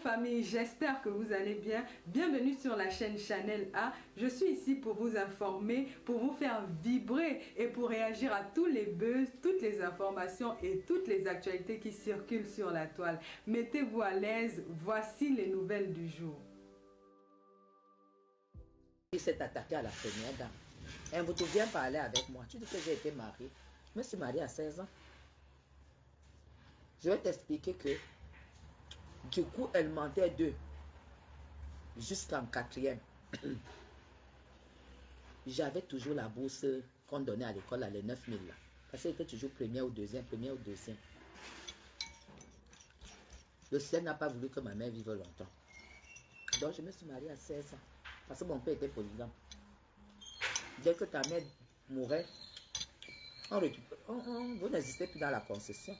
famille, j'espère que vous allez bien. Bienvenue sur la chaîne Chanel A. Je suis ici pour vous informer, pour vous faire vibrer et pour réagir à tous les buzz, toutes les informations et toutes les actualités qui circulent sur la toile. Mettez-vous à l'aise, voici les nouvelles du jour. Il s'est attaqué à la première dame. Elle vous viens parler avec moi. Tu dis que j'ai été mariée. Je me suis mariée à 16 ans. Je vais t'expliquer que du coup, elle mentait d'eux jusqu'en quatrième. J'avais toujours la bourse qu'on donnait à l'école, les 9000 là. Parce qu'elle était toujours première ou deuxième, première ou deuxième. Le ciel n'a pas voulu que ma mère vive longtemps. Donc je me suis mariée à 16 ans. Parce que mon père était polygame. Dès que ta mère mourait, vous n'existez plus dans la concession.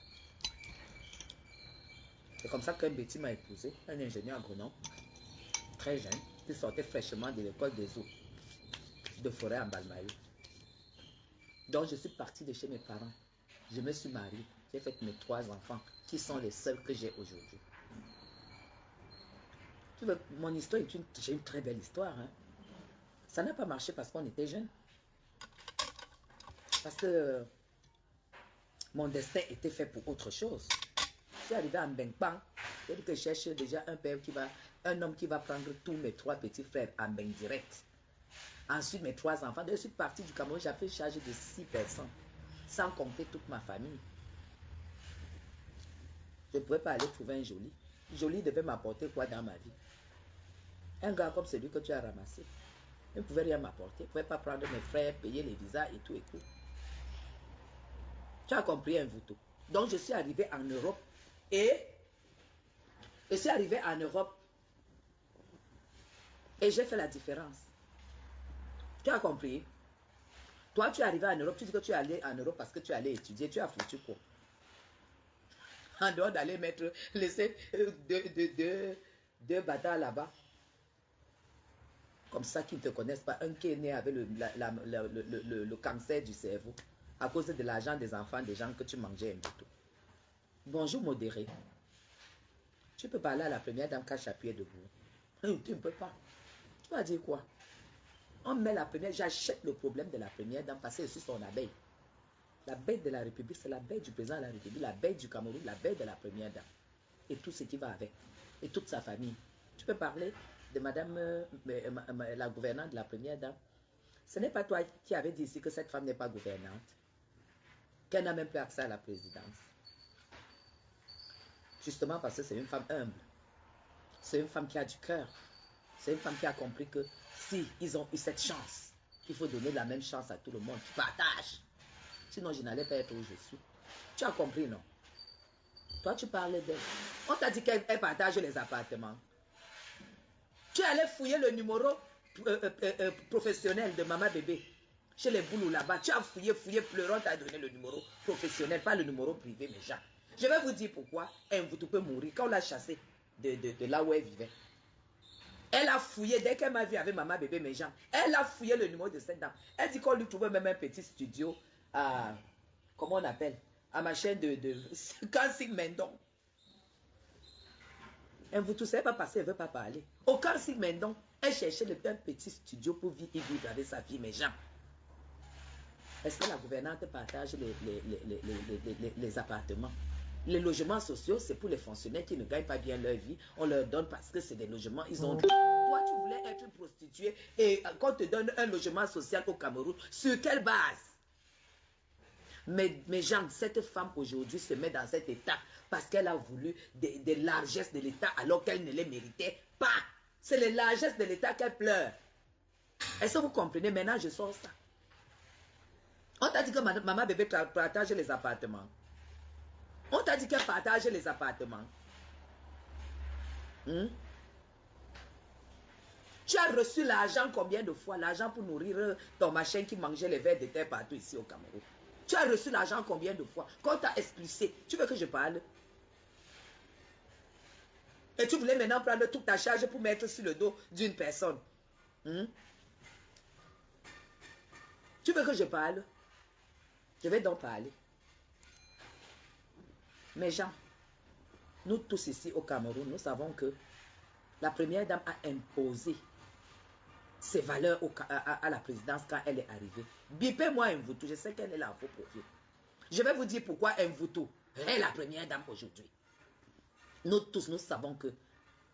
C'est comme ça qu'un Betty m'a épousé, un ingénieur agronome, très jeune, qui sortait fraîchement de l'école des eaux de forêt en Balmaï. Donc je suis partie de chez mes parents. Je me suis mariée. J'ai fait mes 3 enfants, qui sont les seuls que j'ai aujourd'hui. Tu vois, mon histoire est j'ai une très belle histoire. Hein. Ça n'a pas marché parce qu'on était jeunes. Parce que mon destin était fait pour autre chose. Je suis arrivé à Mbengpang. J'ai dit que je cherche déjà un homme qui va prendre tous mes 3 petits frères à Mbeng direct. Ensuite, mes 3 enfants. Je suis parti du Cameroun, j'avais chargé de 6 personnes. Sans compter toute ma famille. Je ne pouvais pas aller trouver un joli. Joli devait m'apporter quoi dans ma vie? Un gars comme celui que tu as ramassé. Il ne pouvait rien m'apporter. Il ne pouvait pas prendre mes frères, payer les visas et tout et tout. Tu as compris un vouto. Donc je suis arrivé en Europe et je suis arrivé en Europe et j'ai fait la différence. Tu as compris? Toi, tu es arrivé en Europe, tu dis que tu es allé en Europe parce que tu es allé étudier. Tu as foutu quoi? En dehors d'aller laisser deux bâtards là-bas. Comme ça qu'ils ne te connaissent pas. Un qui est né avec le cancer du cerveau. À cause de l'argent des enfants, des gens que tu mangeais un peu tout. Bonjour modéré. Tu peux parler à la première dame qui a appuyé debout. Tu ne peux pas. Tu vas dire quoi? On met la première, j'achète le problème de la première dame parce que je suis son abeille. L'abeille de la République, c'est l'abeille du président de la République, l'abeille du Cameroun, l'abeille de la première dame. Et tout ce qui va avec. Et toute sa famille. Tu peux parler de madame, la gouvernante de la première dame. Ce n'est pas toi qui avais dit ici que cette femme n'est pas gouvernante. Qu'elle n'a même pas accès à la présidence. Justement parce que c'est une femme humble. C'est une femme qui a du cœur. C'est une femme qui a compris que si ils ont eu cette chance, il faut donner la même chance à tout le monde. Tu partages. Sinon, je n'allais pas être où je suis. Tu as compris, non? Toi, tu parlais d'elle. On t'a dit qu'elle partage les appartements. Tu allais fouiller le numéro professionnel de maman bébé. Chez les boulous là-bas. Tu as fouillé, pleurant, t'as donné le numéro professionnel, pas le numéro privé, mes gens. Je vais vous dire pourquoi vous peut mourir. Quand on l'a chassée de là où elle vivait. Elle a fouillé, dès qu'elle m'a vu avec maman bébé, mes gens. Elle a fouillé le numéro de cette dame. Elle dit qu'on lui trouvait même un petit studio à, comment on appelle, à ma chaîne de Kansing Mendon. Elle vous tout savez pas passer, elle ne veut pas parler. Au Kansing Mendon, elle cherchait un petit studio pour vivre avec sa fille, mes gens. Est-ce que la gouvernante partage les appartements? Les logements sociaux, c'est pour les fonctionnaires qui ne gagnent pas bien leur vie. On leur donne parce que c'est des logements. Ils ont... Toi, tu voulais être une prostituée et qu'on te donne un logement social au Cameroun. Sur quelle base? Mais gens, cette femme aujourd'hui se met dans cet état parce qu'elle a voulu des largesses de l'État alors qu'elle ne les méritait pas. C'est les largesses de l'État qu'elle pleure. Est-ce que vous comprenez? Maintenant, je sors ça. On t'a dit que maman bébé partage les appartements. On t'a dit qu'elle partage les appartements. Tu as reçu l'argent combien de fois? L'argent pour nourrir ton machin qui mangeait les vers de terre partout ici au Cameroun. Tu as reçu l'argent combien de fois? Quand tu as expulsé, tu veux que je parle? Et tu voulais maintenant prendre toute ta charge pour mettre sur le dos d'une personne. Tu veux que je parle? Je vais donc parler. Mes gens, Nous tous ici au Cameroun, nous savons que la première dame a imposé ses valeurs à la présidence quand elle est arrivée. Bipez-moi Mvuto, je sais qu'elle est là en faux profil. Je vais vous dire pourquoi Mvuto est la première dame aujourd'hui. Nous tous, nous savons que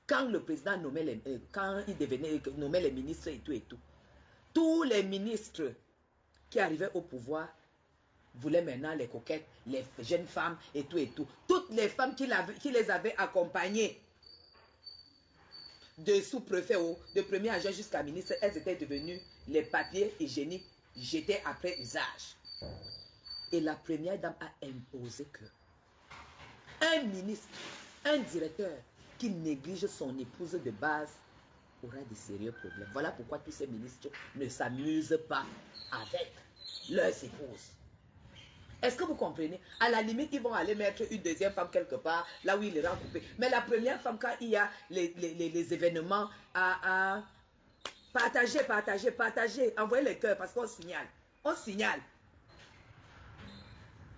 quand le président nommait nommait les ministres et tout, tous les ministres qui arrivaient au pouvoir voulaient maintenant les coquettes, les jeunes femmes et tout. Toutes les femmes qui les avaient accompagnées de sous-préfet, de premier agent jusqu'à ministre, elles étaient devenues les papiers hygiéniques jetés après usage. Et la première dame a imposé que un ministre, un directeur qui néglige son épouse de base aura de sérieux problèmes. Voilà pourquoi tous ces ministres ne s'amusent pas avec leurs épouses. Est-ce que vous comprenez? À la limite, ils vont aller mettre une deuxième femme quelque part, là où il est recoupé. Mais la première femme, quand il y a les événements à partager, envoyer les cœurs parce qu'on signale. On signale.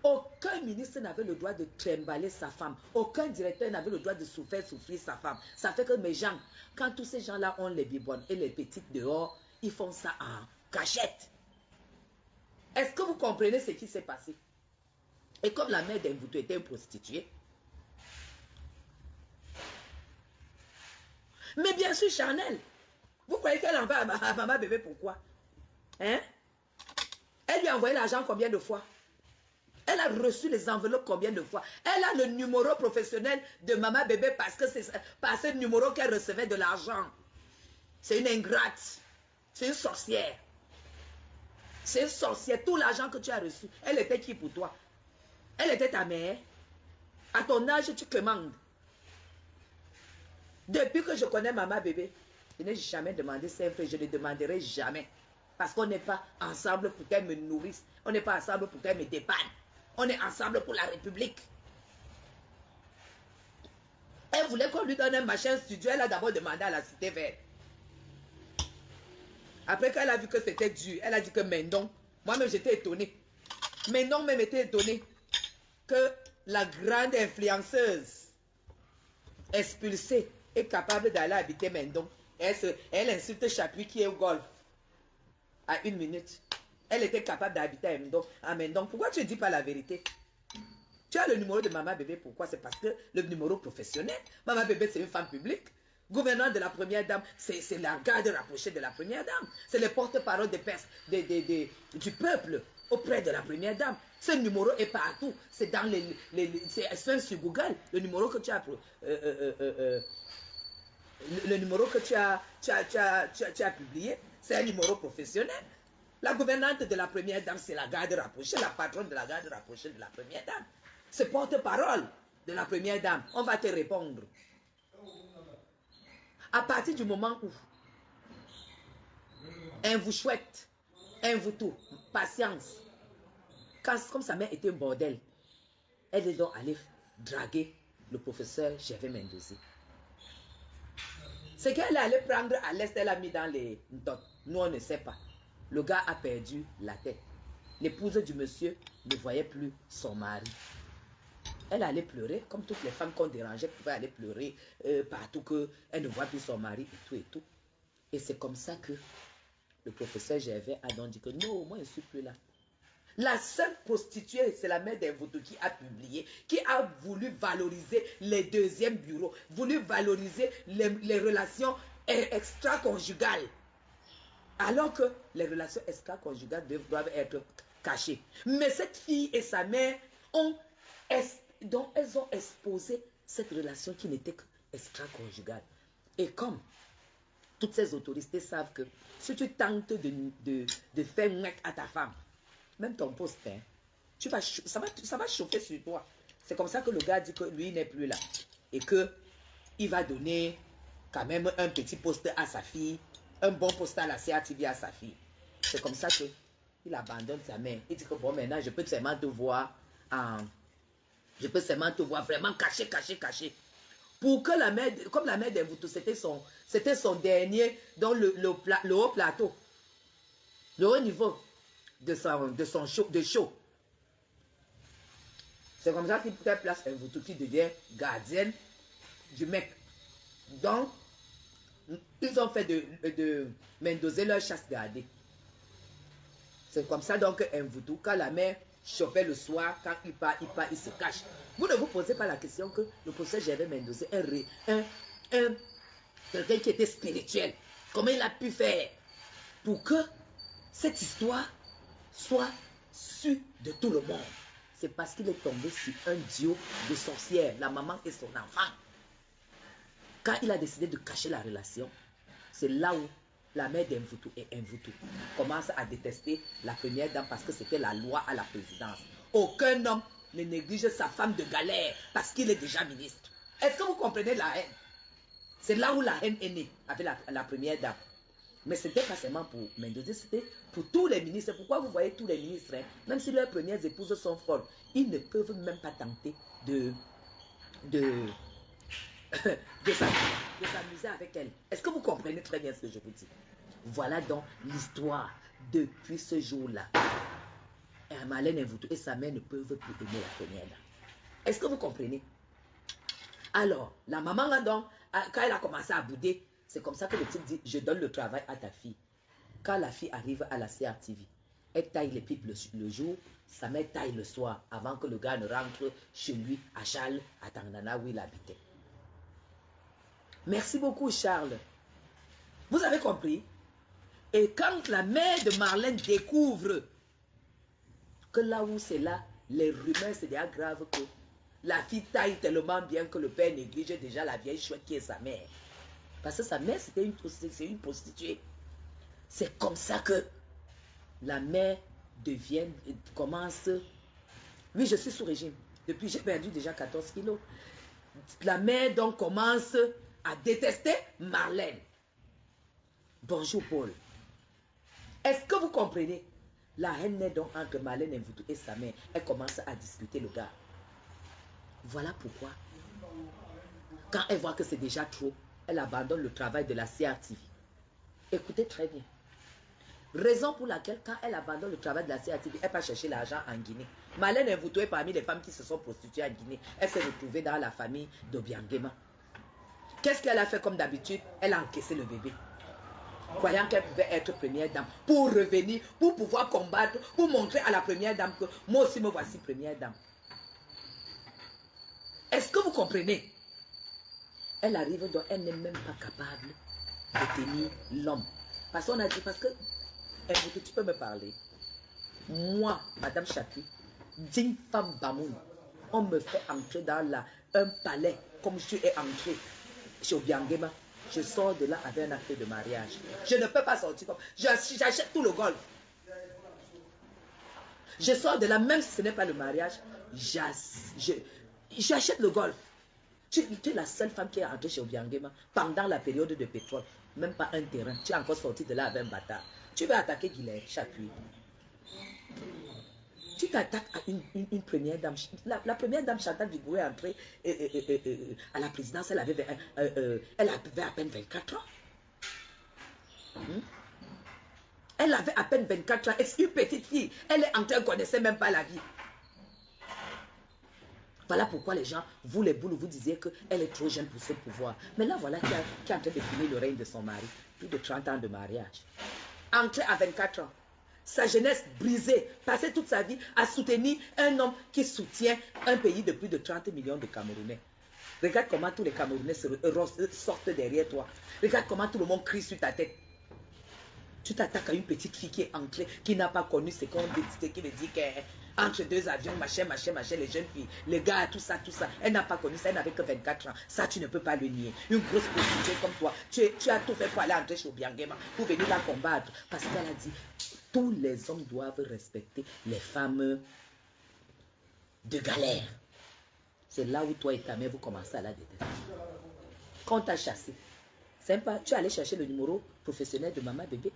Aucun ministre n'avait le droit de trimballer sa femme. Aucun directeur n'avait le droit de faire souffrir sa femme. Ça fait que mes gens, quand tous ces gens-là ont les bibonnes et les petites dehors, ils font ça en cachette. Est-ce que vous comprenez ce qui s'est passé? Et comme la mère d'Mvuto était une prostituée. Mais bien sûr, Chanel, vous croyez qu'elle envoie à maman bébé pourquoi? Hein? Elle lui a envoyé l'argent combien de fois? Elle a reçu les enveloppes combien de fois? Elle a le numéro professionnel de maman bébé parce que c'est par ce numéro qu'elle recevait de l'argent. C'est une ingrate. C'est une sorcière. C'est une sorcière. Tout l'argent que tu as reçu, elle était qui pour toi? Elle était ta mère. À ton âge, tu commandes. Depuis que je connais maman bébé, je n'ai jamais demandé simple, je ne demanderai jamais. Parce qu'on n'est pas ensemble pour qu'elle me nourrisse. On n'est pas ensemble pour qu'elle me dépanne. On est ensemble pour la République. Elle voulait qu'on lui donne un machin studio. Elle a d'abord demandé à la Cité Verte. Après qu'elle a vu que c'était dur, elle a dit que Mendon, moi-même j'étais étonné. Mendon même était étonné que la grande influenceuse expulsée est capable d'aller habiter Mendon. Elle insulte Chapuis qui est au golf à 1 minute. Elle était capable d'habiter à Mendon. Pourquoi tu ne dis pas la vérité? Tu as le numéro de maman bébé. Pourquoi? C'est parce que le numéro professionnel. Maman bébé, c'est une femme publique. Gouverneur de la première dame, c'est la garde rapprochée de la première dame. C'est le porte-parole du peuple auprès de la première dame. Ce numéro est partout. C'est dans c'est sur Google. Le numéro que tu as le numéro que tu as publié, c'est un numéro professionnel. La gouvernante de la première dame, c'est la garde rapprochée, la patronne de la garde rapprochée de la première dame. C'est porte-parole de la première dame. On va te répondre. À partir du moment où un vous chouette, un vous tout, patience. Comme sa mère était un bordel, elle est donc allée draguer le professeur Gervais Mendoza. Ce qu'elle est allée prendre à l'est, elle a mis dans les dots. Nous, on ne sait pas. Le gars a perdu la tête. L'épouse du monsieur ne voyait plus son mari. Elle allait pleurer, comme toutes les femmes qu'on dérangeait pouvaient aller pleurer partout qu'elle ne voit plus son mari et tout. Et c'est comme ça que le professeur Gervais a donc dit que non, moi je ne suis plus là. La seule prostituée, c'est la mère d'Mvuto qui a publié, qui a voulu valoriser les deuxièmes bureaux, voulu valoriser les relations extra-conjugales. Alors que les relations extra-conjugales doivent être cachées. Mais cette fille et sa mère donc elles ont exposé cette relation qui n'était qu'extra-conjugale. Et comme toutes ces autorités savent que si tu tentes de faire mec à ta femme, même ton poste, hein, ça va chauffer sur toi. C'est comme ça que le gars dit que lui n'est plus là. Et qu'il va donner quand même un petit poste à sa fille, un bon poste à la CATV à sa fille. C'est comme ça qu'il abandonne sa mère. Il dit que bon, maintenant, je peux seulement te voir vraiment caché. Pour que la mère, comme la mère d'Mvuto, c'était son dernier dans le haut plateau, le haut niveau de show. C'est comme ça qu'il place un Mvutu qui devient gardienne du mec. Donc, ils ont fait de Mendoza leur chasse gardée. C'est comme ça donc un Mvutu, quand la mère chopait le soir, quand il part, il se cache. Vous ne vous posez pas la question que le professeur Gervais Mendoza est quelqu'un qui était spirituel. Comment il a pu faire pour que cette histoire soit sûre de tout le monde? C'est parce qu'il est tombé sur un duo de sorcières, la maman et son enfant. Quand il a décidé de cacher la relation, c'est là où la mère d'Mvutu et Mvutu commence à détester la première dame parce que c'était la loi à la présidence. Aucun homme ne néglige sa femme de galère parce qu'il est déjà ministre. Est-ce que vous comprenez la haine? C'est là où la haine est née avec la première dame. Mais ce n'était pas seulement pour Mendoza, c'était pour tous les ministres. Pourquoi vous voyez tous les ministres, hein, même si leurs premières épouses sont folles, ils ne peuvent même pas tenter de s'amuser avec elle. Est-ce que vous comprenez très bien ce que je vous dis? Voilà donc l'histoire depuis ce jour-là. Marlène Mvutu et sa mère ne peuvent plus aimer la première dame. Est-ce que vous comprenez? Alors, la maman là donc, quand elle a commencé à bouder, c'est comme ça que le type dit, je donne le travail à ta fille. Quand la fille arrive à la CRTV, elle taille les pipes le jour, sa mère taille le soir, avant que le gars ne rentre chez lui, à Charles, à Tangnana, où il habitait. Merci beaucoup, Charles. Vous avez compris? Et quand la mère de Marlène découvre que là où c'est là, les rumeurs, c'est déjà grave que la fille taille tellement bien que le père néglige déjà la vieille chouette qui est sa mère. Parce que sa mère, c'était une prostituée. C'est comme ça que la mère commence... Oui, je suis sous régime. Depuis, j'ai perdu déjà 14 kilos. La mère, donc, commence à détester Marlène. Bonjour, Paul. Est-ce que vous comprenez? La haine naît donc entre Marlène Mvutu et sa mère. Elle commence à discuter le gars. Voilà pourquoi, quand elle voit que c'est déjà trop, elle abandonne le travail de la CRTV. Écoutez très bien. Raison pour laquelle, quand elle abandonne le travail de la CRTV, elle va chercher l'argent en Guinée. Marlène Mvutu est parmi les femmes qui se sont prostituées en Guinée. Elle s'est retrouvée dans la famille d'Obiangema. Qu'est-ce qu'elle a fait comme d'habitude? Elle a encaissé le bébé. Croyant qu'elle pouvait être première dame, pour revenir, pour pouvoir combattre, pour montrer à la première dame que moi aussi me voici première dame. Est-ce que vous comprenez? Elle arrive donc, elle n'est même pas capable de tenir l'homme. Parce qu'on a dit, parce que, tu peux me parler. Moi, Madame Chapi, digne femme Bamoun, on me fait entrer dans un palais, comme je suis entré chez Obiangema. Je sors de là avec un acte de mariage. Je ne peux pas sortir comme... J'achète tout le golf. Je sors de là, même si ce n'est pas le mariage, j'achète le golf. Tu es la seule femme qui est entrée chez Obiangema pendant la période de pétrole. Même pas un terrain. Tu es encore sorti de là avec un bâtard. Tu vas attaquer Guilherme Chapuis. Tu t'attaques à une première dame. La première dame Chantal Vigoué est entrée à la présidence. Elle avait à peine 24 ans. Elle avait à peine 24 ans. C'est une petite fille. Elle est entrée, elle ne connaissait même pas la vie. Voilà pourquoi les gens, vous les boules, vous disiez qu'elle est trop jeune pour ce pouvoir. Mais là, voilà qui est en train de finir le règne de son mari. Plus de 30 ans de mariage. Entrée à 24 ans. Sa jeunesse brisée, passé toute sa vie à soutenir un homme qui soutient un pays de plus de 30 millions de Camerounais. Regarde comment tous les Camerounais sortent derrière toi. Regarde comment tout le monde crie sur ta tête. Tu t'attaques à une petite fille qui est entrée, qui n'a pas connu ce qu'on dit, qui veut dire qu'entre deux avions, machin, les jeunes filles, les gars, tout ça. Elle n'a pas connu ça, elle n'avait que 24 ans. Ça, tu ne peux pas le nier. Une grosse prostituée comme toi, tu as tout fait pour aller entrer chez Obiangema, pour venir la combattre. Parce qu'elle a dit, tous les hommes doivent respecter les femmes de galère. C'est là où toi et ta mère, vous commencez à la détester. Quand on t'a chassé, sympa, tu es allé chercher le numéro professionnel de maman bébé.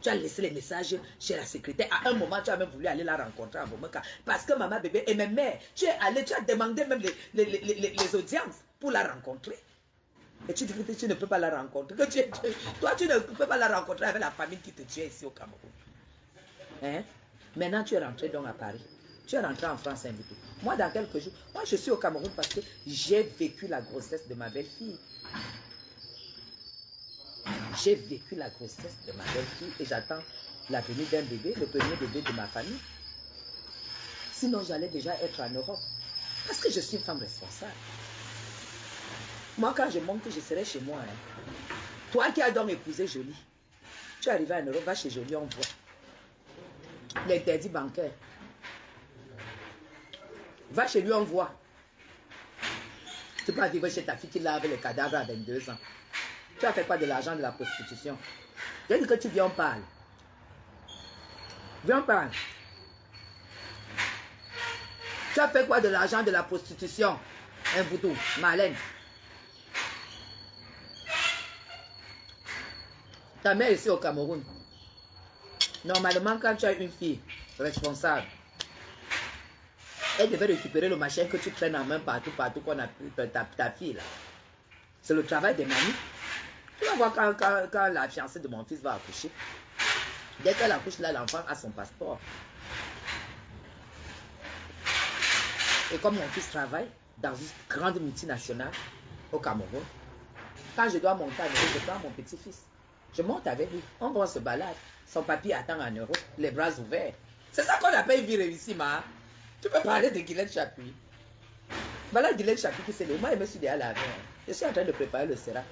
Tu as laissé les messages chez la secrétaire. À un moment, tu as même voulu aller la rencontrer à Bomaka. Parce que maman bébé et même mère, tu es allé, tu as demandé même les audiences pour la rencontrer. Et tu dis que tu ne peux pas la rencontrer. Toi, tu ne peux pas la rencontrer avec la famille qui te tue ici au Cameroun. Hein? Maintenant, tu es rentré donc à Paris. Tu es rentré en France, Moi, dans quelques jours, moi, je suis au Cameroun parce que j'ai vécu la grossesse de ma belle-fille. J'ai vécu la grossesse de ma belle-fille et j'attends la venue d'un bébé, le premier bébé de ma famille. Sinon, j'allais déjà être en Europe. Parce que je suis une femme responsable. Moi, quand je monte, je serai chez moi. Hein. Toi qui as donc épousé Jolie, tu es arrivé en Europe, va chez Jolie, on voit. L'interdit bancaire. Va chez lui, on voit. Tu peux pas vivre chez ta fille qui lave les cadavres à 22 ans. Tu as fait quoi de l'argent de la prostitution? Je dis que tu viens, on parle. Viens, on parle. Tu as fait quoi de l'argent de la prostitution? Un voodoo, Marlène. Ta mère est ici au Cameroun. Normalement, quand tu as une fille responsable, elle devait récupérer le machin que tu traînes en main partout qu'on a pris ta fille là. C'est le travail des mamies. Tu vas voir quand la fiancée de mon fils va accoucher. Dès qu'elle accouche là, l'enfant a son passeport. Et comme mon fils travaille dans une grande multinationale au Cameroun, quand je dois monter avec lui, je prends mon petit-fils. Je monte avec lui. On va se balade. Son papier attend en Europe, les bras ouverts. C'est ça qu'on appelle une vie réussie, ma. Tu peux parler de Guylaine Chapuis. Voilà Guylaine Chapuis qui s'est levée. Moi, je me suis dit à la main. Je suis en train de préparer le CERAC.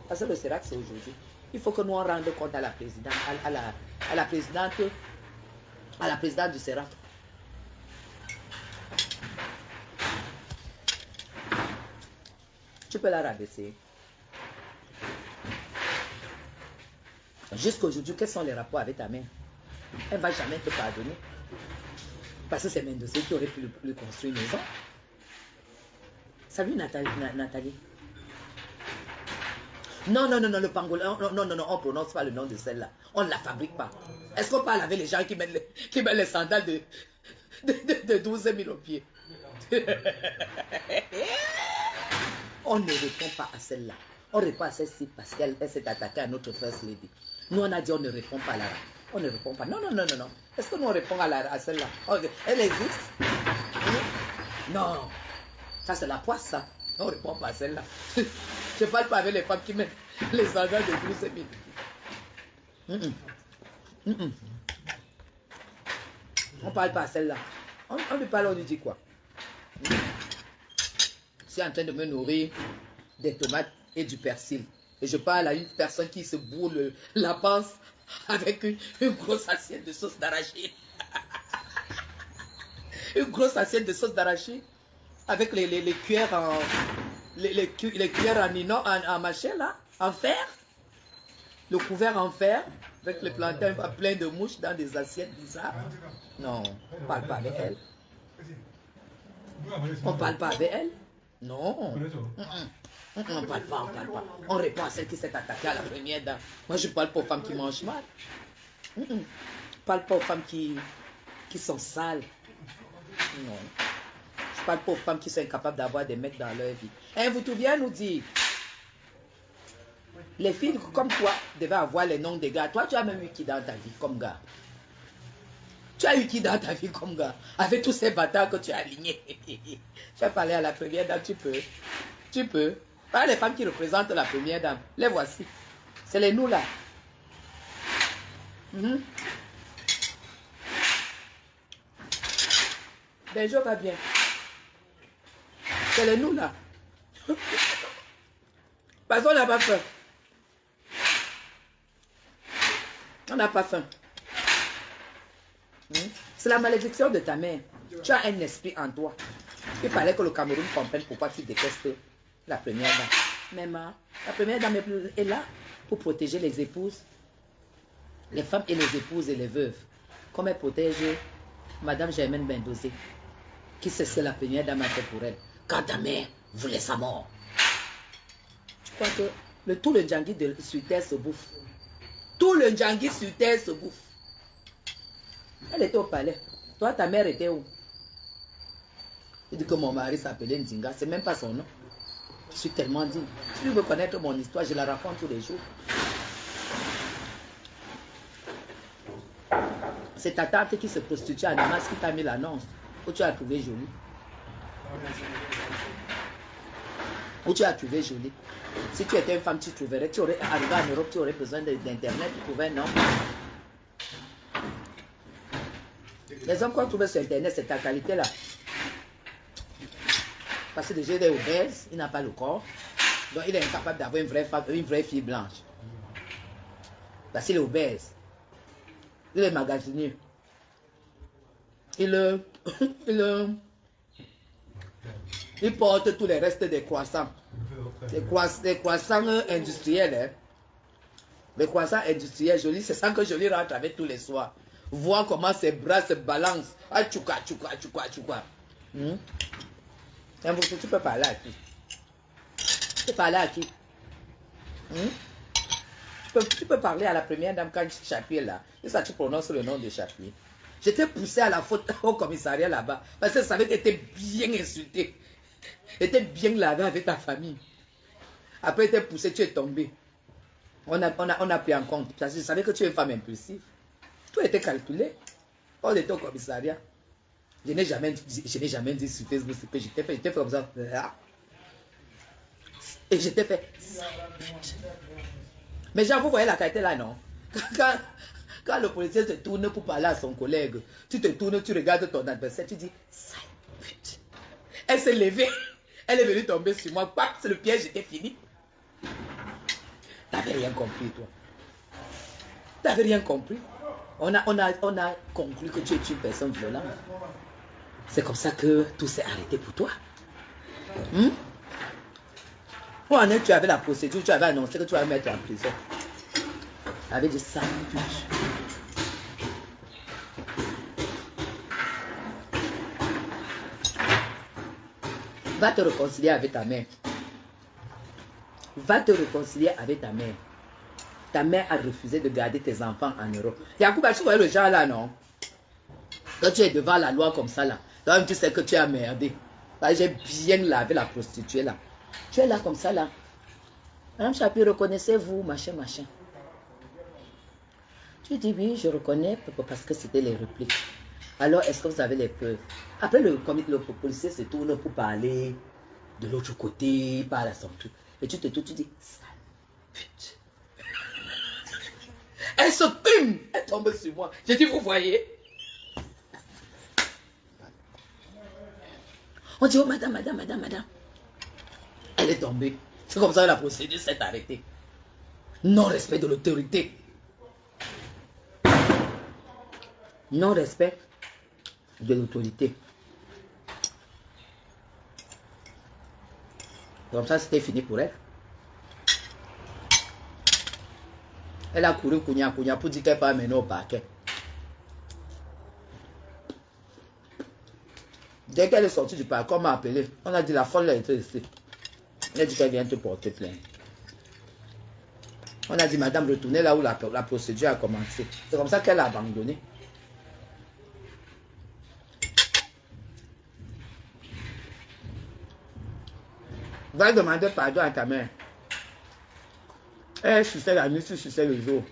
Parce que le CERAC, c'est aujourd'hui. Il faut que nous on rende compte à la présidente, à la présidente du CERAC. Tu peux la rabaisser. Jusqu'aujourd'hui, quels sont les rapports avec ta mère? Elle ne va jamais te pardonner. Parce que c'est Mendoza qui aurait pu lui construire une maison. Salut Nathalie. Non, le pangolin. Non, on ne prononce pas le nom de celle-là. On ne la fabrique pas. Est-ce qu'on parle avec les gens qui mettent les sandales de 12 000 au pied? On ne répond pas à celle-là. On répond à celle-ci parce qu'elle s'est attaquée à notre First Lady. Nous, on a dit on ne répond pas là. On ne répond pas. Non. Est-ce que nous, on répond à celle-là? Elle existe? Non. Ça, c'est la poisse, ça. On ne répond pas à celle-là. Je ne parle pas avec les femmes qui mettent les sandales de 12 000. On ne parle pas à celle-là. On lui parle, on lui dit quoi? Je suis en train de me nourrir des tomates et du persil. Et je parle à une personne qui se bourre la panse avec une grosse assiette de sauce d'arachide. Une grosse assiette de sauce d'arachide avec les cuillères en... Les cuillères en machin là, en fer. Le couvert en fer avec les plantains plein de mouches dans des assiettes bizarres. Non, on ne parle pas avec elle. On ne parle pas avec elle. Non. On ne parle pas. On répond à celle qui s'est attaquée à la première dame. Moi, je ne parle pas aux femmes qui mangent mal. Je ne parle pas aux femmes qui sont sales. Non. Je ne parle pas aux femmes qui sont incapables d'avoir des mecs dans leur vie. Vous tout bien nous dire. Les filles comme toi devaient avoir les noms des gars. Toi, tu as même eu qui dans ta vie comme gars? Tu as eu qui dans ta vie comme gars? Avec tous ces bâtards que tu as alignés. Tu as parlé à la première dame, tu peux. Tu peux. Pas les femmes qui représentent la première dame. Les voici. C'est les nous là. Benjo va bien. C'est les nous là. Parce qu'on n'a pas faim. On n'a pas faim. C'est la malédiction de ta mère. Tu as un esprit en toi. Il fallait que le Cameroun comprenne pourquoi tu détestes la première dame. Mais la première dame est là pour protéger les épouses, les femmes et les épouses et les veuves. Comme elle protège Madame Germaine Bendozé, qui sait ce que la première dame a fait pour elle. Quand ta mère voulait sa mort. Tu crois que tout le Ndjangui sur terre se bouffe. Tout le Ndjangui sur terre se bouffe. Elle était au palais. Toi, ta mère était où? Il dit que mon mari s'appelait Ndinga. C'est même pas son nom. Je suis tellement digne. Si tu veux connaître mon histoire, je la raconte tous les jours. C'est ta tante qui se prostitue à Namas qui t'a mis l'annonce où tu as trouvé Jolie. Où tu as trouvé joli. Si tu étais une femme, tu trouverais, tu aurais arrivé en Europe, tu aurais besoin d'internet, tu pouvais, non? Les hommes qu'on trouve sur internet, c'est ta qualité là. Parce que déjà il est obèse, il n'a pas le corps. Donc il est incapable d'avoir une vraie fille blanche. Parce qu'il est obèse. Il est magasinier. Il porte tous les restes des croissants. Les croissants industriels. Hein. Les croissants industriels jolis, c'est ça que je lui rentre avec tous les soirs. Voir comment ses bras se balancent. Ah, tchouka, tchouka, tchouka, tchouka. Tu peux parler à qui? Tu peux parler à qui? Tu peux parler à la première dame quand Chapuis est là. Et ça, tu prononces le nom de Chapuis. J'étais poussé à la faute au commissariat là-bas. Parce que je savais que tu étais bien insulté. Tu étais bien lavé avec ta famille. Après, tu étais poussé, tu es tombé. On a pris en compte. Parce que je savais que tu es une femme impulsive. Tout était calculé. On était au commissariat. Je n'ai jamais dit sur Facebook ce que j'étais fait. J'étais fait comme ça. Et j'étais fait. Mais genre, vous voyez la qualité là, non? Quand le policier se tourne pour parler à son collègue, tu te tournes, tu regardes ton adversaire, tu dis, sale pute. Elle s'est levée, elle est venue tomber sur moi. C'est le piège, était fini. T'avais rien compris, toi. T'avais rien compris. On a conclu que tu es une personne violente. C'est comme ça que tout s'est arrêté pour toi. Où en es-tu avec la procédure? Tu avais annoncé que tu vas me mettre en prison. Tu avais dit ça, pute. Va te réconcilier avec ta mère. Va te réconcilier avec ta mère. Ta mère a refusé de garder tes enfants en Europe. Yacouba, tu vois le genre là, non? Quand tu es devant la loi comme ça là, donc tu sais que tu as merdé. J'ai bien lavé la prostituée là. Tu es là comme ça là. Madame Chapuis, reconnaissez-vous, machin, machin. Tu dis oui, je reconnais parce que c'était les répliques. Alors, est-ce que vous avez les preuves? Après, le policier se tourne pour parler de l'autre côté, parle à son truc. Et tu te tournes, tu dis, sale pute. Elle se tourne, elle tombe sur moi. J'ai dit, vous voyez? On dit, oh madame, madame, madame, madame. Elle est tombée. C'est comme ça que la procédure s'est arrêtée. Non-respect de l'autorité. Non-respect de l'autorité. Comme ça, c'était fini pour elle. Elle a couru Kounia pour dire qu'elle va mener au parquet. Dès qu'elle est sortie du parquet, on m'a appelé. On a dit la folle a été ici. Elle a dit qu'elle vient te porter plainte. On a dit, madame, retournez là où la procédure a commencé. C'est comme ça qu'elle a abandonné. Va demander pardon à ta mère. Elle suçait la nuit, tu suçais le jour.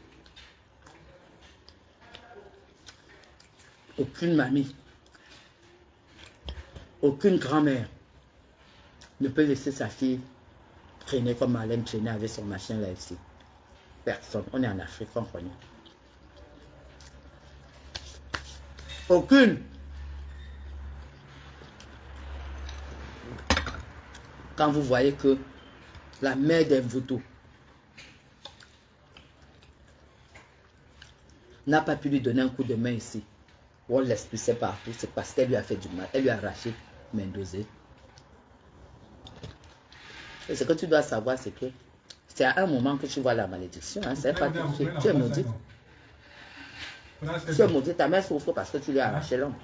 Aucune mamie, aucune grand-mère ne peut laisser sa fille traîner comme Marlène traîner avec son machin là ici. Personne. On est en Afrique, on connaît. Aucune. Quand vous voyez que la mère d'Mvoutou n'a pas pu lui donner un coup de main ici, on l'expulsait partout, c'est parce qu'elle lui a fait du mal. Elle lui a arraché Mendozé. Et ce que tu dois savoir, c'est que c'est à un moment que tu vois la malédiction. Hein, c'est pas tout de suite. Tu es maudit. Tu es maudit. Ta mère souffre parce que tu lui as arraché l'homme.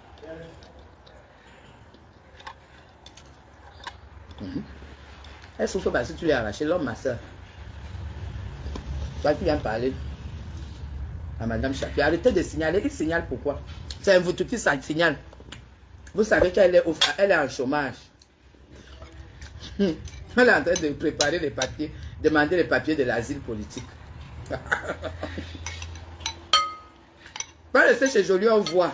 Elle souffre parce que tu lui as arraché l'homme, ma soeur. Toi, tu viens parler à Madame Chapuis. Arrêtez de signaler. Il signale pourquoi? C'est un Mvoutou qui signale. Vous savez qu'elle est en chômage. Elle est en train de préparer les papiers, demander les papiers de l'asile politique. Va rester chez Jolie, on voit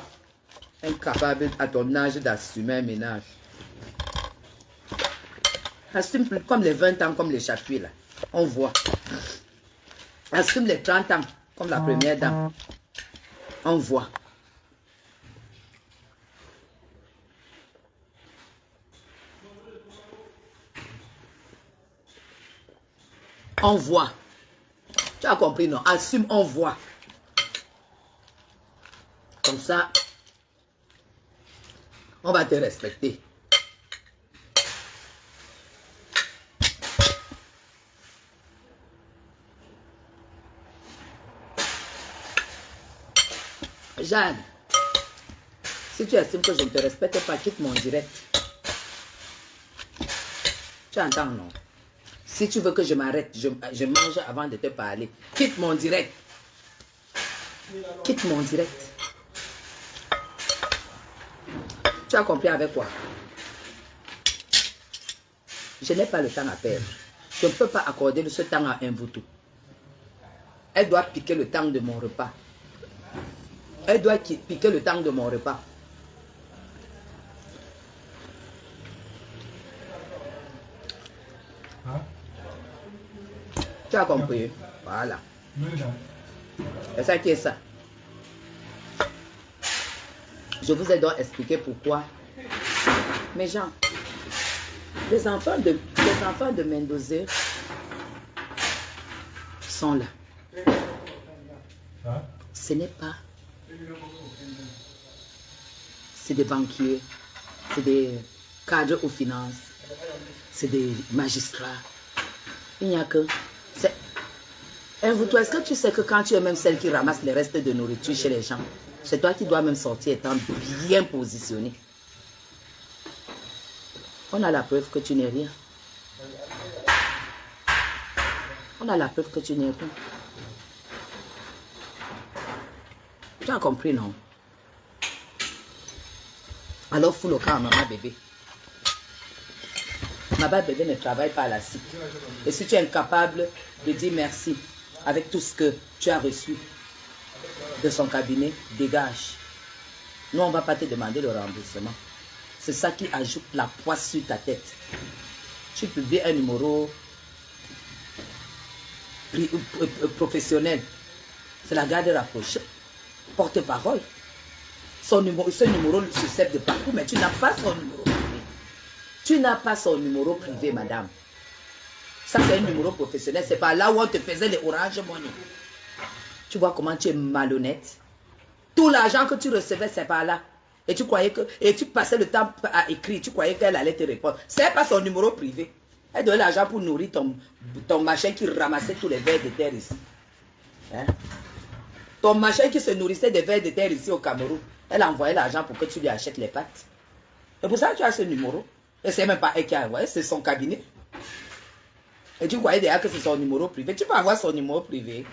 incapable à ton âge d'assumer un ménage. Assume comme les 20 ans, comme les chapuis là. On voit. Assume les 30 ans, comme la première dame. On voit. On voit. Tu as compris, non? Assume, on voit. Comme ça, on va te respecter. Jeanne, si tu estimes que je ne te respecte pas, quitte mon direct. Tu entends, non? Si tu veux que je m'arrête, je mange avant de te parler. Quitte mon direct. Quitte mon direct. Tu as compris avec quoi? Je n'ai pas le temps à perdre. Je ne peux pas accorder ce temps à un voutou. Elle doit piquer le temps de mon repas. Elle doit piquer le temps de mon repas. Hein? Tu as compris? Voilà. C'est ça qui est ça. Je vous ai donc expliqué pourquoi. Mes gens, les enfants de Mendoza sont là. Hein? Ce n'est pas. C'est des banquiers, c'est des cadres aux finances, c'est des magistrats. Il n'y a que... Est-ce que tu sais que quand tu es même celle qui ramasse les restes de nourriture chez les gens, c'est toi qui dois même sortir étant bien positionné. On a la preuve que tu n'es rien. On a la preuve que tu n'es rien. Tu as compris, non? Alors fous le camp à maman bébé. Maman bébé ne travaille pas à la CIC. Et si tu es incapable de dire merci avec tout ce que tu as reçu de son cabinet, dégage. Nous, on ne va pas te demander le remboursement. C'est ça qui ajoute la poisse sur ta tête. Tu publies un numéro professionnel. C'est la garde rapprochée. Porte-parole. Ce numéro se sert de partout, mais tu n'as pas son numéro privé. Tu n'as pas son numéro privé, madame. Ça, c'est un numéro professionnel. C'est pas là où on te faisait les Orange Money. Tu vois comment tu es malhonnête. Tout l'argent que tu recevais, c'est pas là. Et tu croyais que... Et tu passais le temps à écrire. Tu croyais qu'elle allait te répondre. C'est pas son numéro privé. Elle donnait l'argent pour nourrir ton machin qui ramassait tous les vers de terre ici. Hein? Ton machin qui se nourrissait des vers de terre ici au Cameroun. Elle envoyait l'argent pour que tu lui achètes les pâtes. Et pour ça, tu as ce numéro. Et c'est même pas elle qui a envoyé, c'est son cabinet. Et tu croyais déjà que c'est son numéro privé. Tu peux avoir son numéro privé.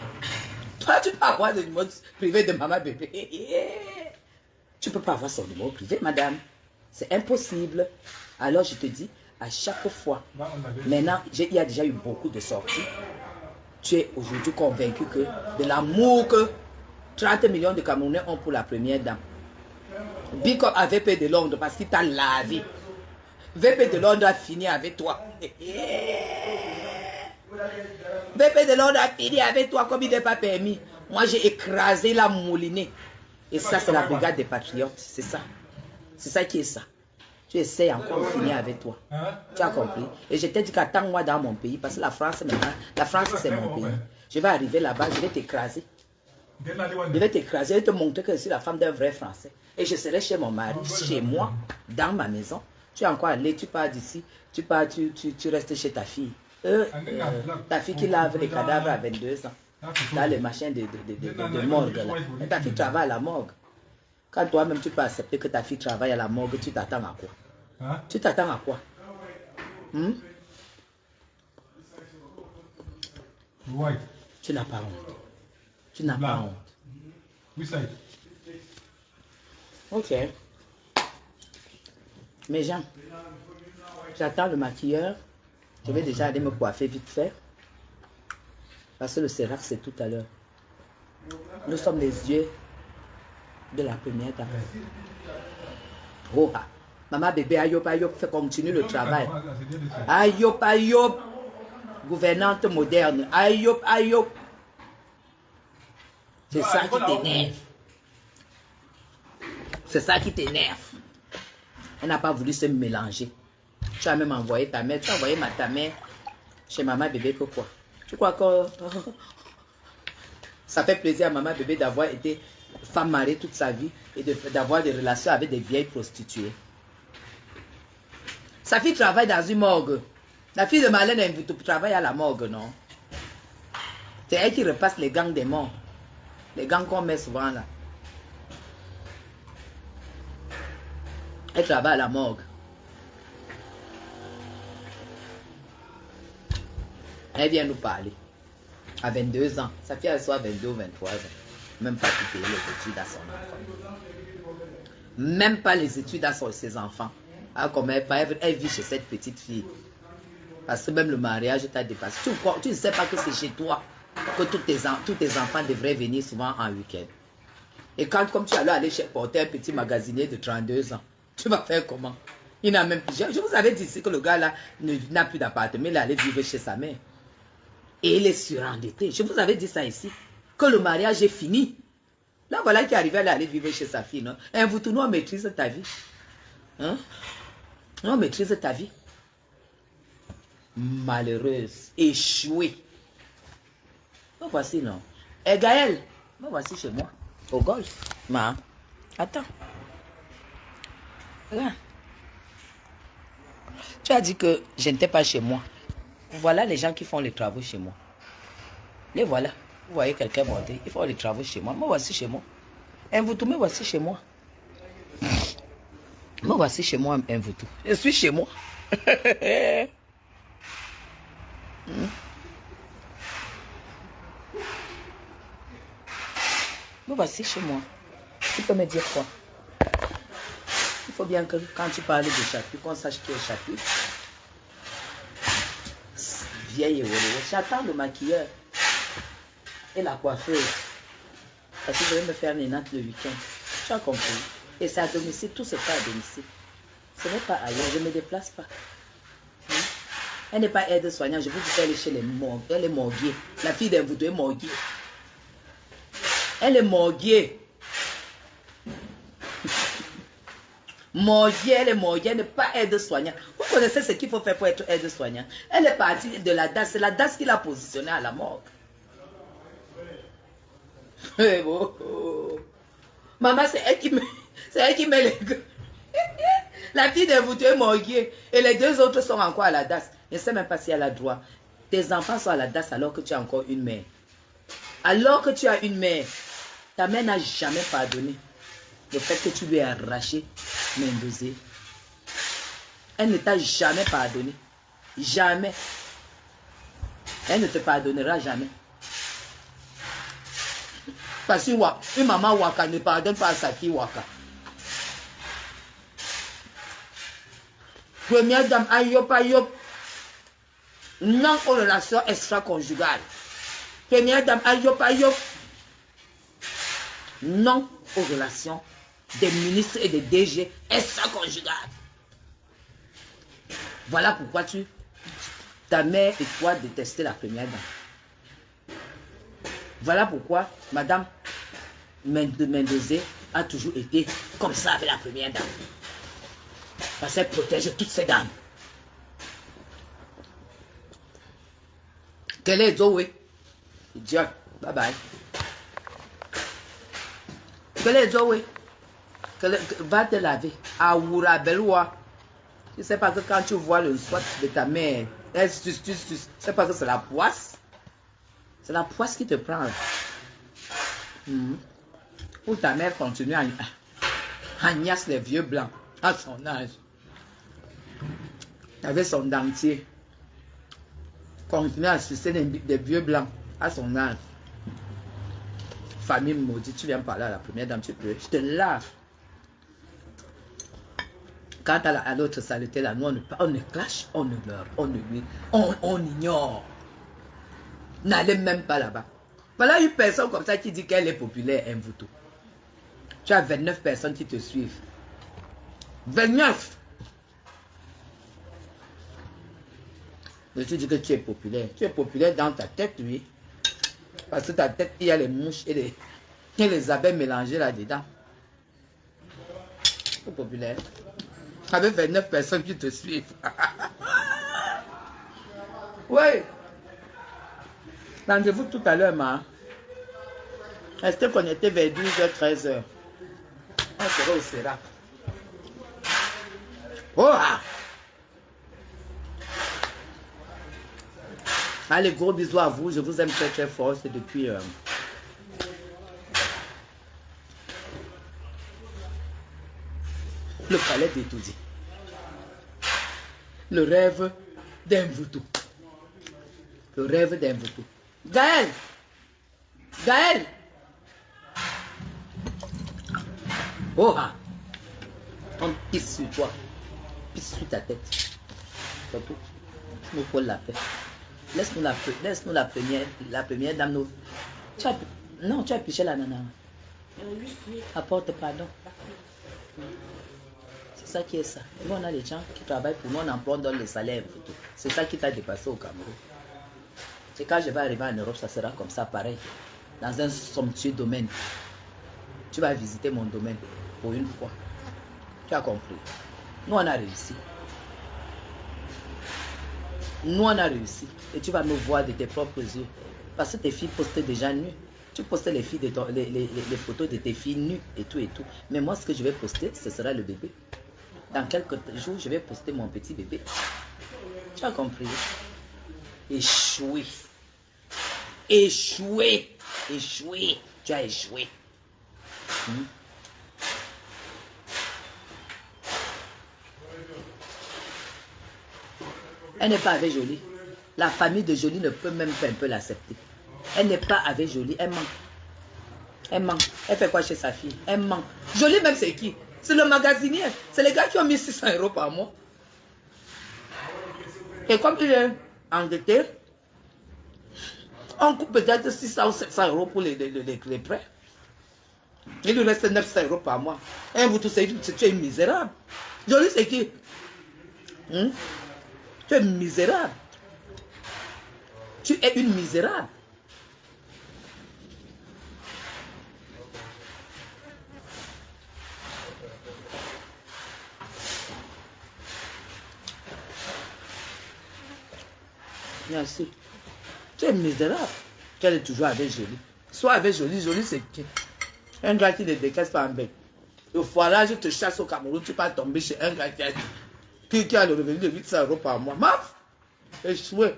Toi, tu peux avoir le numéro privé de maman bébé. Tu peux pas avoir son numéro privé, madame. C'est impossible. Alors, je te dis, à chaque fois, maintenant, il y a déjà eu beaucoup de sorties. Tu es aujourd'hui convaincu que de l'amour que 30 millions de Camerounais ont pour la première dame. Big up à VP de Londres parce qu'il t'a lavé. VP de Londres a fini avec toi. VP de Londres a fini avec toi comme il n'est pas permis. Moi, j'ai écrasé la moulinée. Et ça, c'est la brigade des patriotes. C'est ça. C'est ça qui est ça. Tu essaies encore de finir avec toi. Tu as compris? Et je t'ai dit qu'attends-moi dans mon pays. Parce que la France, maintenant, la France, c'est mon pays. Je vais arriver là-bas, je vais t'écraser. Je vais t'écraser, je vais te montrer que je suis la femme d'un vrai Français. Et je serai chez mon mari, chez moi, dans ma maison. Tu es encore allé, tu pars d'ici, tu restes chez ta fille. Ta fille qui lave les cadavres à 22 ans. Dans les machins de morgue. Là. Et ta fille travaille à la morgue. Quand toi-même tu peux accepter que ta fille travaille à la morgue, tu t'attends à quoi? Hein? Tu t'attends à quoi? Tu n'as pas honte. Tu n'as pas honte. Ok. Mes gens, j'attends le maquilleur. Je vais déjà aller me coiffer vite fait. Parce que le sérac, c'est tout à l'heure. Nous sommes les yeux de la première dame. Oh, ah. Maman bébé, ayop, ayop, fait continue le travail. Ayop, ayop. Gouvernante moderne. Ayop, ayop. C'est ça qui t'énerve. C'est ça qui t'énerve. Elle n'a pas voulu se mélanger. Tu as même envoyé ta mère. Tu as envoyé ta mère chez maman bébé. Pourquoi? Tu crois que ça fait plaisir à maman bébé d'avoir été femme mariée toute sa vie et d'avoir des relations avec des vieilles prostituées? Sa fille travaille dans une morgue. La fille de Marlène Mvuto travaille à la morgue, non? C'est elle qui repasse les gangs des morts. Les gangs qu'on met souvent là. Elle travaille à la morgue. Elle vient nous parler. À 22 ans. Sa fille, elle soit 22 ou 23 ans. Même pas pour payer les études à son enfant. Même pas les études à ses enfants. Ah, comme elle vit chez cette petite fille. Parce que même le mariage t'a dépassé. Tu ne sais pas que c'est chez toi que tous tes enfants devraient venir souvent en week-end. Et quand, comme tu allais aller porter un petit magasinier de 32 ans, tu vas faire comment? Il n'a même plus. Je vous avais dit ici que le gars là n'a plus d'appartement. Il allait vivre chez sa mère. Et il est surendetté. Je vous avais dit ça ici. Que le mariage est fini. Là, voilà qui est arrivé à aller vivre chez sa fille. Non? Et vous, tout, nous, on maîtrise ta vie. Hein? On maîtrise ta vie. Malheureuse. Échouée. Me voici, non? Et Gaël, me voici chez moi. Au golf. Ma. Attends. Regarde. Tu as dit que je n'étais pas chez moi. Voilà les gens qui font les travaux chez moi. Les voilà. Vous voyez quelqu'un monter. Ils font les travaux chez moi. Me voici chez moi. Mvuto, me voici chez moi. Me voici chez moi, Mvuto. Je suis chez moi. Me voici chez moi. Tu peux me dire quoi? Il faut bien que quand tu parles de chapitre, qu'on sache qui est chapitre. Vieille et j'attends le maquilleur et la coiffeuse. Parce que je vais me faire les nattes le week-end. Tu as compris? Et c'est à domicile, tout se fait à domicile. Ce n'est pas ailleurs, je ne me déplace pas. Elle n'est pas aide-soignante, je vous dis qu'elle est chez les morgues. Elle est morguée. La fille d'un Mvuto est morguée. Elle est morguée. Morguée, elle est morguée, elle n'est pas aide-soignante. Vous connaissez ce qu'il faut faire pour être aide-soignante? Elle est partie de la DAS, c'est la DAS qui l'a positionnée à la morgue. Maman, c'est elle qui met les... La fille de Mvuto est morguée et les deux autres sont encore à la DAS. Je ne sais même pas si elle a droit. Tes enfants sont à la DAS alors que tu as encore une mère. Alors que tu as une mère, ta mère n'a jamais pardonné le fait que tu lui aies arraché Mendoza. Elle ne t'a jamais pardonné. Jamais. Elle ne te pardonnera jamais. Parce qu'une maman Waka ne pardonne pas à sa fille Waka. Première dame, ayop, ayop. Non aux relations extra-conjugales. Première dame, ayop, ayop. Non aux relations des ministres et des DG extra-conjugales. Voilà pourquoi ta mère et toi détestez la première dame. Voilà pourquoi Madame Mendoza a toujours été comme ça avec la première dame. Parce qu'elle protège toutes ces dames. Quel est Zoé? Dieu, bye bye. Quel est Zoé? Va te laver. Aoura Beloua. Tu sais pas que quand tu vois le spot de ta mère, tu sais pas que c'est la poisse? C'est la poisse qui te prend. Ou ta mère continue à agnasse les vieux blancs à son âge. Avec son dentier. Continue à sucer des vieux blancs à son âge. Famille maudite, tu viens parler à la première dame, tu peux. Je te lave. Quant à l'autre saleté là, nous on ne clash, on ne meurt, on ignore. N'allez même pas là-bas. Voilà une personne comme ça qui dit qu'elle est populaire, Mvuto. Tu as 29 personnes qui te suivent. 29! Je te dis que tu es populaire. Tu es populaire dans ta tête, oui. Parce que ta tête, il y a les mouches et les abeilles mélangées là-dedans. Tu es populaire. Avec 29 personnes qui te suivent. Oui. Rendez-vous tout à l'heure, ma. Restez connectés vers 12h, 13h. On sera au Sera. Oh! Allez, gros bisous à vous. Je vous aime très très fort. C'est depuis... le palais d'Etoudi. Le rêve d'un Mvutu. Le rêve d'un Mvutu. Gaël! Gaël! Oh! On pisse sur toi. Pisse sur ta tête. C'est tout. Je me colle la paix. Laisse-nous la première dame. Nous. Non, tu as piché la nana. Apporte pardon. C'est ça qui est ça. Nous, on a les gens qui travaillent pour nous, on emploie, on donne les salaires. C'est ça qui t'a dépassé au Cameroun. C'est quand je vais arriver en Europe, ça sera comme ça, pareil. Dans un somptueux domaine. Tu vas visiter mon domaine pour une fois. Tu as compris. Nous, on a réussi. Nous, on a réussi. Et tu vas me voir de tes propres yeux. Parce que tes filles postaient déjà nues. Tu postais les photos de tes filles nues et tout et tout. Mais moi, ce que je vais poster, ce sera le bébé. Dans quelques jours, je vais poster mon petit bébé. Tu as compris? Échoué. Échoué. Échoué. Tu as échoué. Elle n'est pas avec Jolie. La famille de Jolie ne peut même pas un peu l'accepter. Elle n'est pas avec Jolie. Elle manque. Elle manque. Elle fait quoi chez sa fille? Elle manque. Jolie même c'est qui? C'est le magasinier. C'est les gars qui ont mis 600 € par mois. Et comme il est endetté, on coupe peut-être 600 ou 700 € pour les prêts. Il lui reste 900 € par mois. Et vous tous, tu es misérable. Jolie c'est qui? Tu es misérable. Tu es une misérable. Merci. Tu es misérable. Tu es toujours avec Jolie. Soit avec Jolie. Jolie, c'est qui? Un gars qui ne décaisse pas en bec. Le foirage te chasse au Cameroun. Tu vas tomber chez un gars qui a le revenu de 800 € par mois. Maf! Échoué.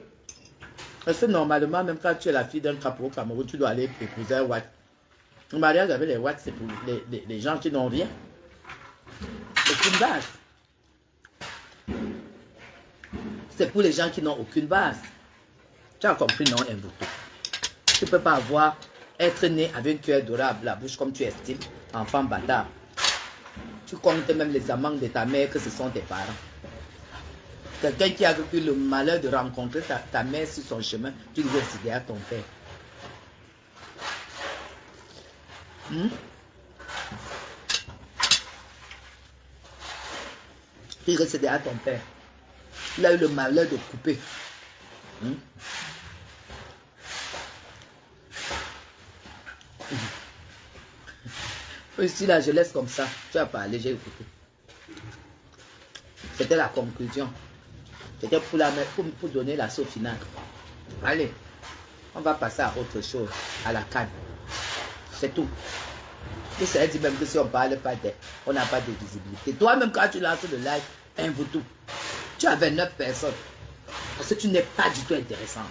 Parce que normalement, même quand tu es la fille d'un capot au Cameroun, tu dois aller épouser un Watt. Le mariage avec les Watts, c'est pour les gens qui n'ont rien. Aucune base. C'est pour les gens qui n'ont aucune base. Tu as compris, non, Mvutu? Tu ne peux pas être né avec une cuillère dorée à la bouche comme tu estimes, enfant bâtard. Tu comptes même les amants de ta mère que ce sont tes parents. Quelqu'un qui a eu le malheur de rencontrer ta mère sur son chemin, tu devais céder à ton père. Tu devais céder à ton père. Il a eu le malheur de couper. Ici, là, je laisse comme ça. Tu as parlé, j'ai écouté. C'était la conclusion. C'était pour donner la sauce finale. Allez, on va passer à autre chose, à la canne. C'est tout. Et ça dit même que si on ne parle pas on n'a pas de visibilité. Toi-même, quand tu lances le live, Mvutu, tu as 29 personnes. Parce que tu n'es pas du tout intéressant.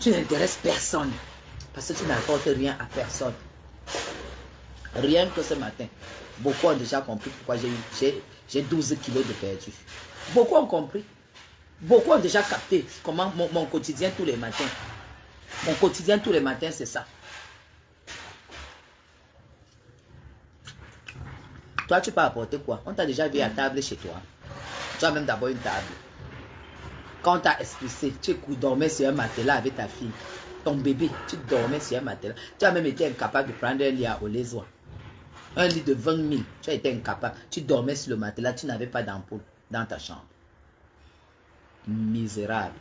Tu n'intéresses personne. Parce que tu n'apportes rien à personne. Rien que ce matin. Beaucoup ont déjà compris pourquoi j'ai 12 kilos de perdu. Beaucoup ont compris. Beaucoup ont déjà capté comment mon quotidien tous les matins. Mon quotidien tous les matins, c'est ça. Toi, tu peux apporter quoi? On t'a déjà vu à table chez toi. Tu as même d'abord une table. Quand on t'a expulsé, tu dormais sur un matelas avec ta fille. Ton bébé, tu dormais sur un matelas. Tu as même été incapable de prendre un lit à Olezoa. Un lit de 20 000. Tu as été incapable. Tu dormais sur le matelas, tu n'avais pas d'ampoule dans ta chambre. Misérable.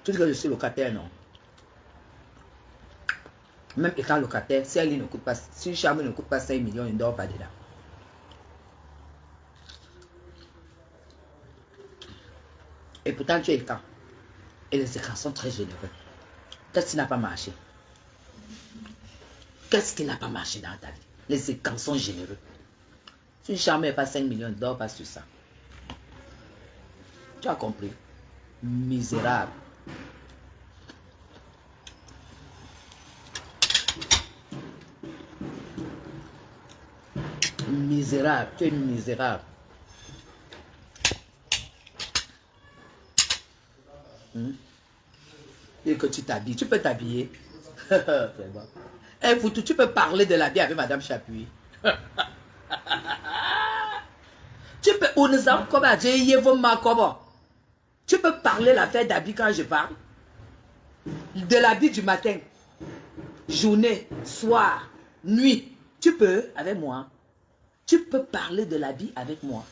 Tu dis que je suis locataire, non? Même étant locataire, si elle ne coûte pas, si une chambre ne coûte pas 5 millions, il ne dort pas dedans. Et pourtant, tu es étant. Et les écrans sont très généreux. Qu'est-ce qui n'a pas marché? Qu'est-ce qui n'a pas marché dans ta vie? Les écrans sont généreux. Si une chambre n'est pas 5 millions, ne dors pas sur ça. Tu as compris? Misérable. Misérable. Tu es misérable. Et que tu t'habilles. Tu peux t'habiller. Et pour tout, tu peux parler de la vie avec Madame Chapuis. Tu peux, tu peux parler l'affaire d'habit quand je parle. De l'habit du matin. Journée, soir, nuit. Tu peux avec moi. Tu peux parler de l'habit avec moi.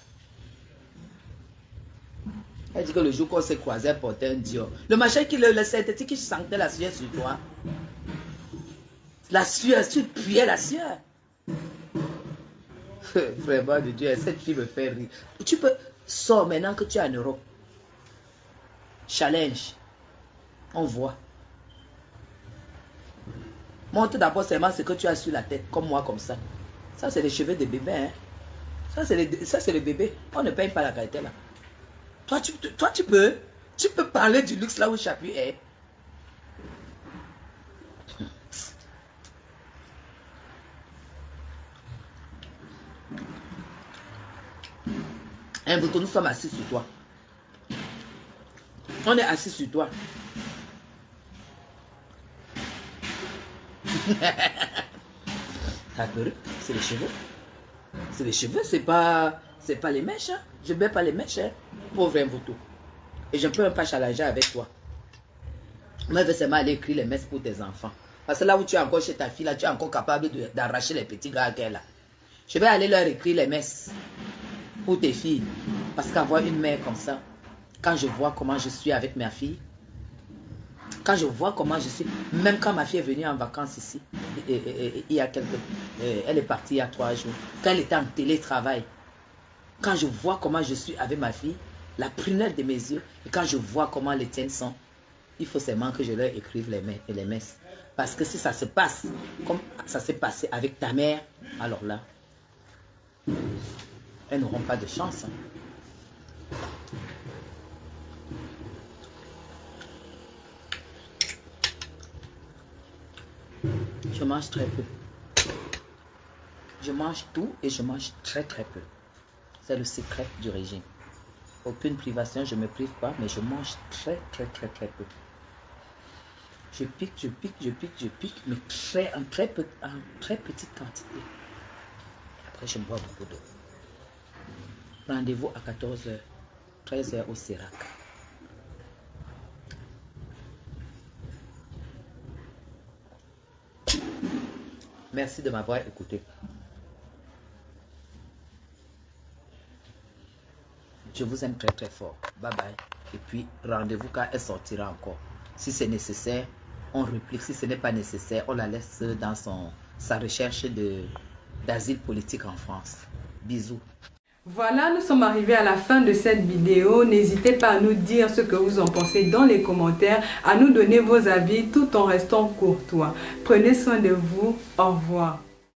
Elle dit que le jour qu'on s'est croisé, elle portait un Dior. Le machin qui le synthétique qui sentait la sueur sur toi. La sueur, tu puais la sueur. Vraiment de Dieu, cette fille me fait rire. Tu peux, sors maintenant que tu es en Europe. Challenge. On voit. Montre d'abord seulement ce que tu as sur la tête, comme moi, comme ça. Ça, c'est les cheveux de bébé. Hein? Ça, c'est le bébé. On ne paye pas la qualité là. Toi, tu peux parler du luxe là où Chapuis est. Un bouton, nous sommes assis sur toi. On est assis sur toi. Ta perruque, c'est les cheveux. C'est les cheveux, c'est pas les mèches. Hein. Je ne mets pas les mèches. Hein. Pauvre un bouton. Et je ne peux même pas challenger avec toi. Moi, je vais seulement aller écrire les messes pour tes enfants. Parce que là où tu es encore chez ta fille, là, tu es encore capable d'arracher les petits gars qu'elle a. Je vais aller leur écrire les messes pour tes filles. Parce qu'avoir une mère comme ça, quand je vois comment je suis avec ma fille, quand je vois comment je suis, même quand ma fille est venue en vacances ici, il y a elle est partie il y a 3 jours, quand elle était en télétravail, quand je vois comment je suis avec ma fille, la prunelle de mes yeux, et quand je vois comment les tiennes sont, il faut seulement que je leur écrive les messes. Parce que si ça se passe comme ça s'est passé avec ta mère, alors là, elles n'auront pas de chance. Hein. Je mange très peu. Je mange tout et je mange très très peu. C'est le secret du régime. Aucune privation, je ne me prive pas, mais je mange très très très très peu. Je pique, mais en très petite quantité. Après, je bois beaucoup d'eau. Rendez-vous à 14h, 13h au Sirac. Merci de m'avoir écouté. Je vous aime très très fort. Bye bye. Et puis rendez-vous quand elle sortira encore. Si c'est nécessaire, on réplique. Si ce n'est pas nécessaire, on la laisse dans sa recherche d'asile politique en France. Bisous. Voilà, nous sommes arrivés à la fin de cette vidéo. N'hésitez pas à nous dire ce que vous en pensez dans les commentaires, à nous donner vos avis tout en restant courtois. Prenez soin de vous. Au revoir.